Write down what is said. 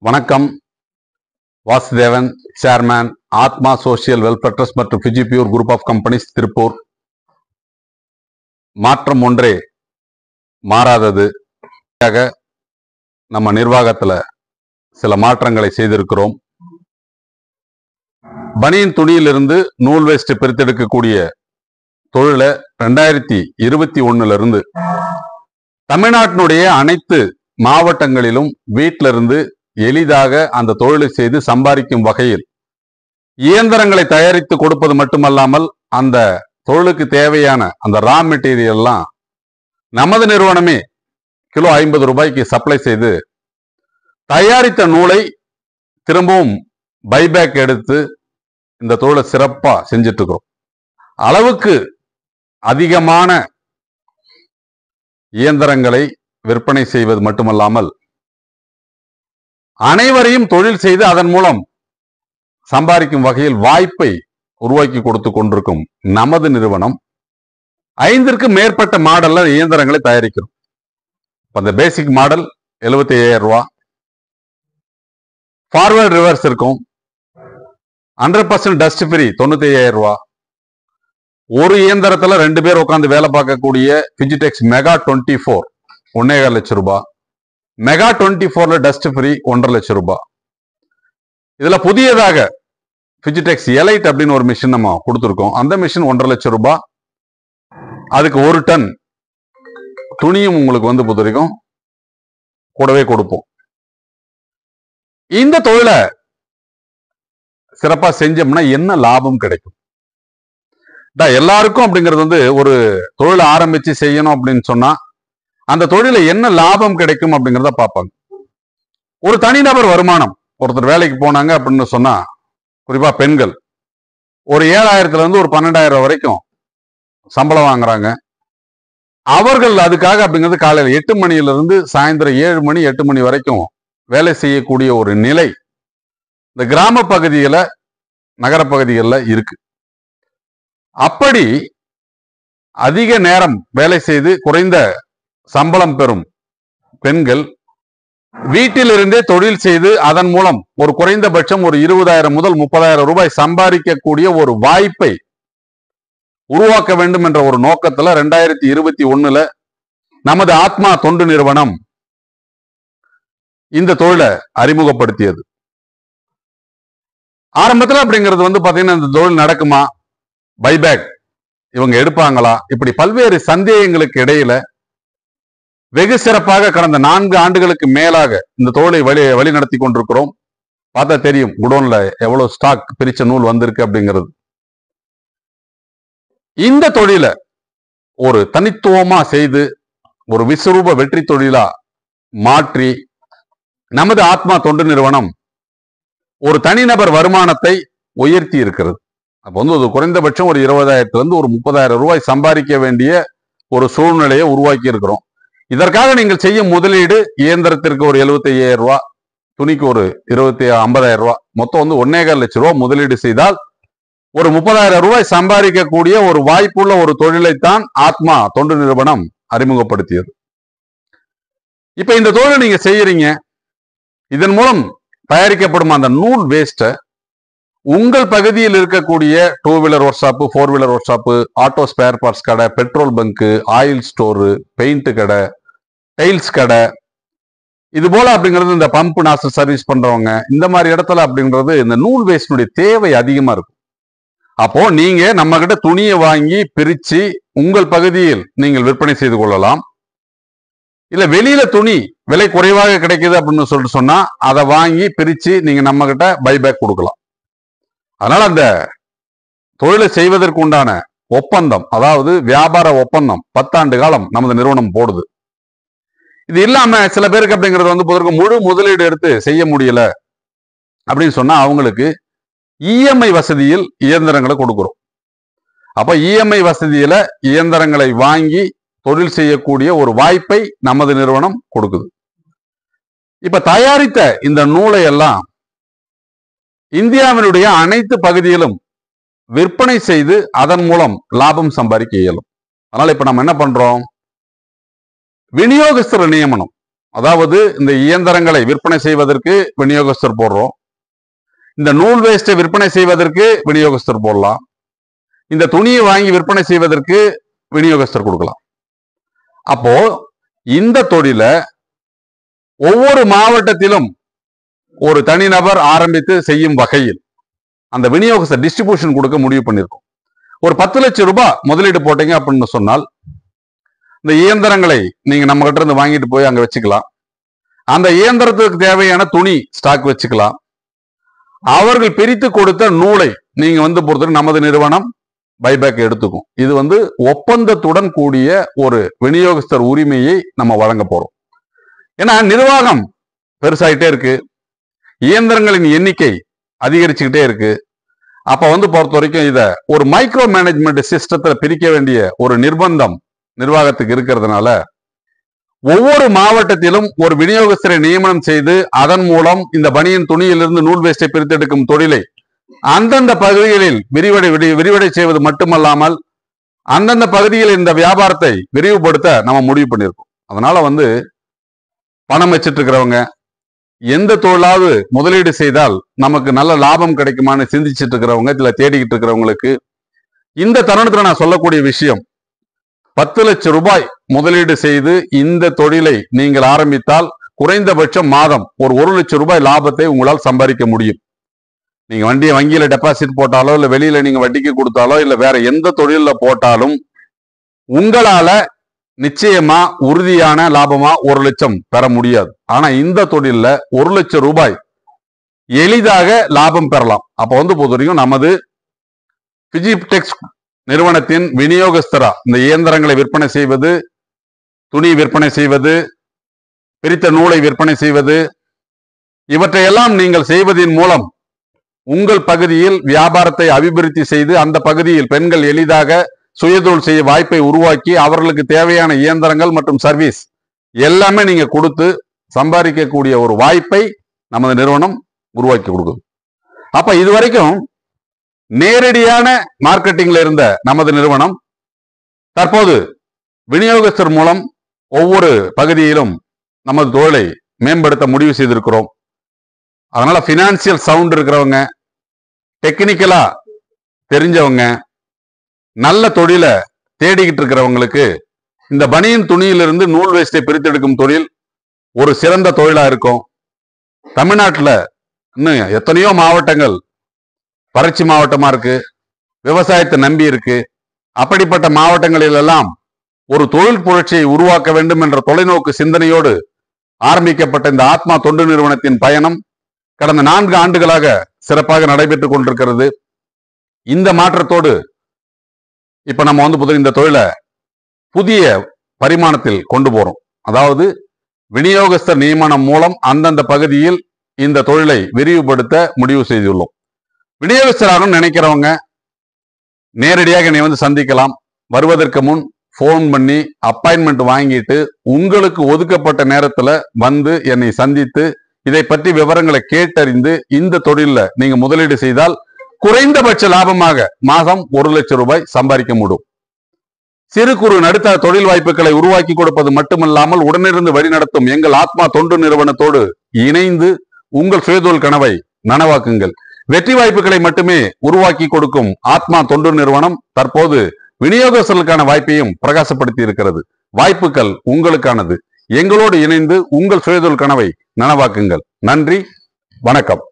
வணக்கம். Vasudevan, chairman, Atma social welfare trust மற்றும் Fiji pure group of companies, Tiruppur. மாற்றம் ஒன்றே மாறாதது. நம்ம நிர்வாகத்துல சில மாற்றங்களை செய்திருக்கிறோம். பனியன் துணியிலிருந்து நூல் வேஸ்ட் பிரித்தெடுக்கக்கூடிய தொழிலை 2021 இருந்து தமிழ்நாட்டினுடைய அனைத்து மாவட்டங்களிலும் வீட்டிலிருந்து எளிதாக அந்த தொழிலை செய்து சம்பாதிக்கும் வகையில் இயந்திரங்களை தயாரித்து கொடுப்பது மட்டுமல்லாமல் அந்த தொழிலுக்கு தேவையான அந்த ரா மெட்டீரியல் எல்லாம் நமது நிறுவனமே கிலோ 50 ரூபாய்க்கு சப்ளை செய்து தயாரித்த நூலை திரும்பவும் பைபேக் எடுத்து இந்த தொழிலை சிறப்பா செஞ்சிட்டு இருக்கிறோம். அளவுக்கு அதிகமான இயந்திரங்களை விற்பனை செய்வது மட்டுமல்லாமல் அனைவரையும் தொழில் செய்து அதன் மூலம் சம்பாதிக்கும் வகையில் வாய்ப்பை உருவாக்கி கொடுத்து கொண்டிருக்கும் நமது நிறுவனம் 5ற்கு மேற்பட்ட மாடல்ல இயந்திரங்களை தயாரிக்கிறோம். அந்த பேசிக் மாடல் 75,000 ரூபாய், ஃபார்வர்ட் ரிவர்ஸ் இருக்கும், 100% டஸ்ட் ஃப்ரீ 95,000 ரூபாய். ஒரு இயந்திரத்துல 2 பேர் உட்கார்ந்து வேலை பார்க்கக்கூடிய பிஜிடெக்ஸ் மெகா 24 1.5 லட்சம் ரூபாய், மெகா 24ல டஸ்ட் ஃப்ரீ 1.5 லட்சம் ரூபாய். இதுல புதியதாக பிஜிடெக்ஸ் எலைட் அப்படின்னு ஒரு மிஷின் நம்ம கொடுத்துருக்கோம். அந்த மிஷின் 1.5 லட்சம் ரூபாய். அதுக்கு 1 டன் துணியும் உங்களுக்கு வந்து பொறுத்தவரைக்கும் கூடவே கொடுப்போம். இந்த தொழிலை சிறப்பா செஞ்சோம்னா என்ன லாபம் கிடைக்கும்? எல்லாருக்கும் அப்படிங்கிறது வந்து ஒரு தொழிலை ஆரம்பிச்சு செய்யணும் அப்படின்னு சொன்னா அந்த தொழில என்ன லாபம் கிடைக்கும் அப்படிங்கிறத பார்ப்பாங்க. ஒரு தனிநபர் வருமானம், ஒருத்தர் வேலைக்கு போனாங்க அப்படின்னு சொன்னா, குறிப்பா பெண்கள் ஒரு 7,000 இருந்து ஒரு 12,000 வரைக்கும் சம்பளம் வாங்குறாங்க. அவர்கள் அதுக்காக அப்படிங்கிறது காலையில் 8 மணியிலிருந்து சாயந்தரம் 7 மணி 8 மணி வரைக்கும் வேலை செய்யக்கூடிய ஒரு நிலை இந்த கிராம பகுதியில நகர பகுதிகளில் இருக்கு. அப்படி அதிக நேரம் வேலை செய்து குறைந்த சம்பளம் பெறும் பெண்கள் வீட்டிலிருந்தே தொழில் செய்து அதன் மூலம் ஒரு குறைந்தபட்சம் ஒரு 20,000 முதல் 30,000 ரூபாய் சம்பாதிக்கக்கூடிய ஒரு வாய்ப்பை உருவாக்க வேண்டும் என்ற ஒரு நோக்கத்துல 2021 நமது ஆத்மா தொண்டு நிறுவனம் இந்த தொழிலை அறிமுகப்படுத்தியது. ஆரம்பத்தில் அப்படிங்கிறது வந்து பாத்தீங்கன்னா இந்த தொழில் நடக்குமா, பைபேக் இவங்க எடுப்பாங்களா, இப்படி பல்வேறு சந்தேகங்களுக்கு இடையில வெகு சிறப்பாக கடந்த 4 ஆண்டுகளுக்கு மேலாக இந்த தொழிலை வழி நடத்தி கொண்டிருக்கிறோம். பார்த்தா தெரியும் குடோன்ல எவ்வளவு ஸ்டாக் பிரிச்ச நூல் வந்திருக்கு அப்படிங்கிறது. இந்த தொழிலை ஒரு தனித்துவமா செய்து ஒரு விஸ்வரூப வெற்றி தொழிலா மாற்றி நமது ஆத்மா தொண்டு நிறுவனம் ஒரு தனிநபர் வருமானத்தை உயர்த்தி இருக்கிறது. அப்போ வந்து ஒரு குறைந்தபட்சம் ஒரு 20,000 இருந்து ஒரு 30,000 ரூபாய் சம்பாதிக்க வேண்டிய ஒரு சூழ்நிலையை உருவாக்கி இருக்கிறோம். இதற்காக நீங்கள் செய்யும் முதலீடு இயந்திரத்திற்கு ஒரு 75,000 ரூபாய், துணிக்கு ஒரு 50,000 ரூபாய், மொத்தம் வந்து 1.25 லட்சம் ரூபாய் முதலீடு செய்தால் ஒரு 30,000 ரூபாய் சம்பாதிக்கக்கூடிய ஒரு வாய்ப்புள்ள ஒரு தொழிலைத்தான் ஆத்மா தொண்டு நிறுவனம் அறிமுகப்படுத்தியது. இப்ப இந்த தொழிலை நீங்க செய்யறீங்க. இதன் மூலம் தயாரிக்கப்படும் அந்த நூல் வேஸ்ட உங்கள் பகுதியில் இருக்கக்கூடிய 2 wheeler workshop, 4 wheeler workshop, auto spare parts கடை, petrol bunk, oil store, paint கடை, டைல்ஸ் கடை, இது போல அப்படிங்கிறது இந்த பம்ப் நாசல் சர்வீஸ் பண்றவங்க இந்த மாதிரி இடத்துல அப்படிங்கிறது இந்த நூல் வேஸ்டினுடைய தேவை அதிகமா இருக்கும். அப்போ நீங்க நம்ம கிட்ட துணியை வாங்கி பிரிச்சு உங்கள் பகுதியில் நீங்கள் விற்பனை செய்து கொள்ளலாம். இல்ல வெளியில துணி விலை குறைவாக கிடைக்குது அப்படின்னு சொல்லிட்டு சொன்னா அதை வாங்கி பிரிச்சு நீங்க நம்ம கிட்ட பைபேக் கொடுக்கலாம். அதனால அந்த தொழிலை செய்வதற்கு உண்டான ஒப்பந்தம், அதாவது வியாபார ஒப்பந்தம் 10 ஆண்டு காலம் நமது நிறுவனம் போடுது. இது இல்லாம சில பேருக்கு அப்படிங்கிறது வந்து பொதுவாக முழு முதலீடு எடுத்து செய்ய முடியல அப்படின்னு சொன்னா அவங்களுக்கு இஎம்ஐ வசதியில் இயந்திரங்களை கொடுக்கிறோம். அப்ப இஎம்ஐ வசதியில இயந்திரங்களை வாங்கி தொழில் செய்யக்கூடிய ஒரு வாய்ப்பை நமது நிறுவனம் கொடுக்குது. இப்ப தயாரித்த இந்த நூலை எல்லாம் இந்தியாவினுடைய அனைத்து பகுதியிலும் விற்பனை செய்து அதன் மூலம் லாபம் சம்பாதிக்க இயலும். அதனால இப்ப நம்ம என்ன பண்றோம், விநியோகஸ்தர் நியமனம் அதாவது இந்த இயந்திரங்களை விற்பனை செய்வதற்கு விநியோகஸ்தர் போடுறோம். இந்த நூல் வேஸ்ட்டை விற்பனை செய்வதற்கு விநியோகஸ்தர் போடலாம். இந்த துணியை வாங்கி விற்பனை செய்வதற்கு விநியோகஸ்தர் கொடுக்கலாம். அப்போ இந்த தொழில ஒவ்வொரு மாவட்டத்திலும் ஒரு தனிநபர் ஆரம்பித்து செய்யும் வகையில் அந்த விநியோகஸ்தர் டிஸ்ட்ரிபியூஷன் கொடுக்க முடிவு பண்ணிருக்கோம். ஒரு 10 லட்சம் ரூபாய் முதலீடு போட்டீங்க அப்படின்னு சொன்னால் இந்த இயந்திரங்களை நீங்க நம்ம கிட்ட இருந்து வாங்கிட்டு போய் அங்க வச்சுக்கலாம். அந்த இயந்திரத்துக்கு தேவையான துணி ஸ்டாக் வச்சுக்கலாம். அவர்கள் பிரித்து கொடுத்த நூலை நீங்க பொறுத்தவரை நமது நிறுவனம் பைபேக் எடுத்துக்கும். இது ஒப்பந்தத்துடன் கூடிய ஒரு விநியோகஸ்தர் உரிமையை நம்ம வழங்க போறோம். ஏன்னா நிர்வாகம் பெருசாயிட்டே இருக்கு, இயந்திரங்களின் எண்ணிக்கை அதிகரிச்சுக்கிட்டே இருக்கு. அப்ப பொறுத்த வரைக்கும் இத ஒரு மைக்ரோ மேனேஜ்மெண்ட் சிஸ்டத்துல பிரிக்க வேண்டிய ஒரு நிர்பந்தம் நிர்வாகத்துக்கு இருக்கிறதுனால ஒவ்வொரு மாவட்டத்திலும் ஒரு விநியோகஸ்தரை நியமனம் செய்து அதன் மூலம் இந்த பனியன் துணியிலிருந்து நூல் வேஸ்டை பிரித்தெடுக்கும் தொழிலை அந்தந்த பகுதிகளில் விரிவடை செய்வது மட்டுமல்லாமல் அந்தந்த பகுதியில் இந்த வியாபாரத்தை விரிவுபடுத்த நம்ம முடிவு பண்ணியிருக்கோம். அதனால பணம் வச்சிட்டு இருக்கிறவங்க எந்த தொழிலாவது முதலீடு செய்தால் நமக்கு நல்ல லாபம் கிடைக்குமான்னு சிந்திச்சுட்டு இருக்கிறவங்க, இதுல தேடிக்கிட்டு இருக்கிறவங்களுக்கு இந்த தருணத்துல நான் சொல்லக்கூடிய விஷயம், 10 லட்சம் ரூபாய் முதலீடு செய்து இந்த தொழிலை நீங்கள் ஆரம்பித்தால் குறைந்தபட்சம் மாதம் ஒரு 1 லட்சம் ரூபாய் லாபத்தை உங்களால் சம்பாதிக்க முடியும். நீங்க வங்கியில டெபாசிட் போட்டாலோ இல்ல வெளியில நீங்க வட்டிக்கு கொடுத்தாலோ இல்ல வேற எந்த தொழில போட்டாலும் உங்களால நிச்சயமா உறுதியான லாபமா 1 லட்சம் பெற முடியாது. ஆனா இந்த தொழில 1 லட்சம் ரூபாய் எளிதாக லாபம் பெறலாம். அப்ப பொறுத்தவரைக்கும் நமது பிஜிடெக்ஸ் நிறுவனத்தின் விநியோகஸ்தரா இந்த இயந்திரங்களை விற்பனை செய்வது, துணி விற்பனை செய்வது, பிரித்த நூலை விற்பனை செய்வது, இவற்றையெல்லாம் நீங்கள் செய்வதன் மூலம் உங்கள் பகுதியில் வியாபாரத்தை அபிவிருத்தி செய்து அந்த பகுதியில் பெண்கள் எளிதாக சுயதொழில் செய்ய வாய்ப்பை உருவாக்கி அவர்களுக்கு தேவையான இயந்திரங்கள் மற்றும் சர்வீஸ் எல்லாமே நீங்க கொடுத்து சம்பாதிக்கக்கூடிய ஒரு வாய்ப்பை நமது நிறுவனம் உருவாக்கி கொடுக்குது. அப்ப இதுவரைக்கும் நேரடியான மார்க்கெட்டிங்ல இருந்த நமது நிறுவனம் தற்போது விநியோகஸ்தர் மூலம் ஒவ்வொரு பகுதியிலும் நமது தொழிலை மேம்படுத்த முடிவு செய்திருக்கிறோம். அதனால பினான்சியல் சவுண்ட் இருக்கிறவங்க, டெக்னிக்கலா தெரிஞ்சவங்க, நல்ல தொழிலை தேடிக்கிட்டு இருக்கிறவங்களுக்கு இந்த பனியன் துணியிலிருந்து நூல் வேஸ்டை பிரித்தெடுக்கும் தொழில் ஒரு சிறந்த தொழிலா இருக்கும். தமிழ்நாட்டில் இன்னும் எத்தனையோ மாவட்டங்கள் வறட்சி மாவட்டமா இருக்கு, விவசாயத்தை நம்பி இருக்கு. அப்படிப்பட்ட மாவட்டங்களிலெல்லாம் ஒரு தொழில் புரட்சியை உருவாக்க வேண்டும் என்ற தொலைநோக்கு சிந்தனையோடு ஆரம்பிக்கப்பட்ட இந்த ஆத்மா தொண்டு நிறுவனத்தின் பயணம் கடந்த 4 ஆண்டுகளாக சிறப்பாக நடைபெற்றுக் கொண்டிருக்கிறது. இந்த மாற்றத்தோடு இப்ப நம்ம இந்த தொழிலை புதிய பரிமாணத்தில் கொண்டு போறோம். அதாவது விநியோகஸ்தர் நியமனம் மூலம் அந்தந்த பகுதியில் இந்த தொழிலை விரிவுபடுத்த முடிவு செய்துள்ளோம். விநியோகஸ்தராக நினைக்கிறவங்க நேரடியாக என்னை சந்திக்கலாம். வருவதற்கு முன் போன் பண்ணி அப்பாயின்மெண்ட் வாங்கிட்டு உங்களுக்கு ஒதுக்கப்பட்ட நேரத்துல என்னை சந்தித்து இதை பற்றி விவரங்களை கேட்டறிந்து இந்த தொழில நீங்க முதலீடு செய்தால் குறைந்தபட்ச லாபமாக மாதம் 1 லட்சம் ரூபாய் சம்பாதிக்க முடியும். சிறு குறு நடுத்தர தொழில் வாய்ப்புகளை உருவாக்கி கொடுப்பது மட்டுமல்லாமல் உடனிருந்து வழிநடத்தும் எங்கள் ஆத்மா தொண்டு நிறுவனத்தோடு இணைந்து உங்கள் சுயதொழில் கனவை நனவாக்குங்கள். வெற்றி வாய்ப்புகளை மட்டுமே உருவாக்கி கொடுக்கும் ஆத்மா தொண்டு நிறுவனம் தற்போது விநியோகஸ்தர்களுக்கான வாய்ப்பையும் பிரகாசப்படுத்தி இருக்கிறது. வாய்ப்புகள் உங்களுக்கானது. எங்களோடு இணைந்து உங்கள் சுயதொழில் கனவை நனவாக்குங்கள். நன்றி, வணக்கம்.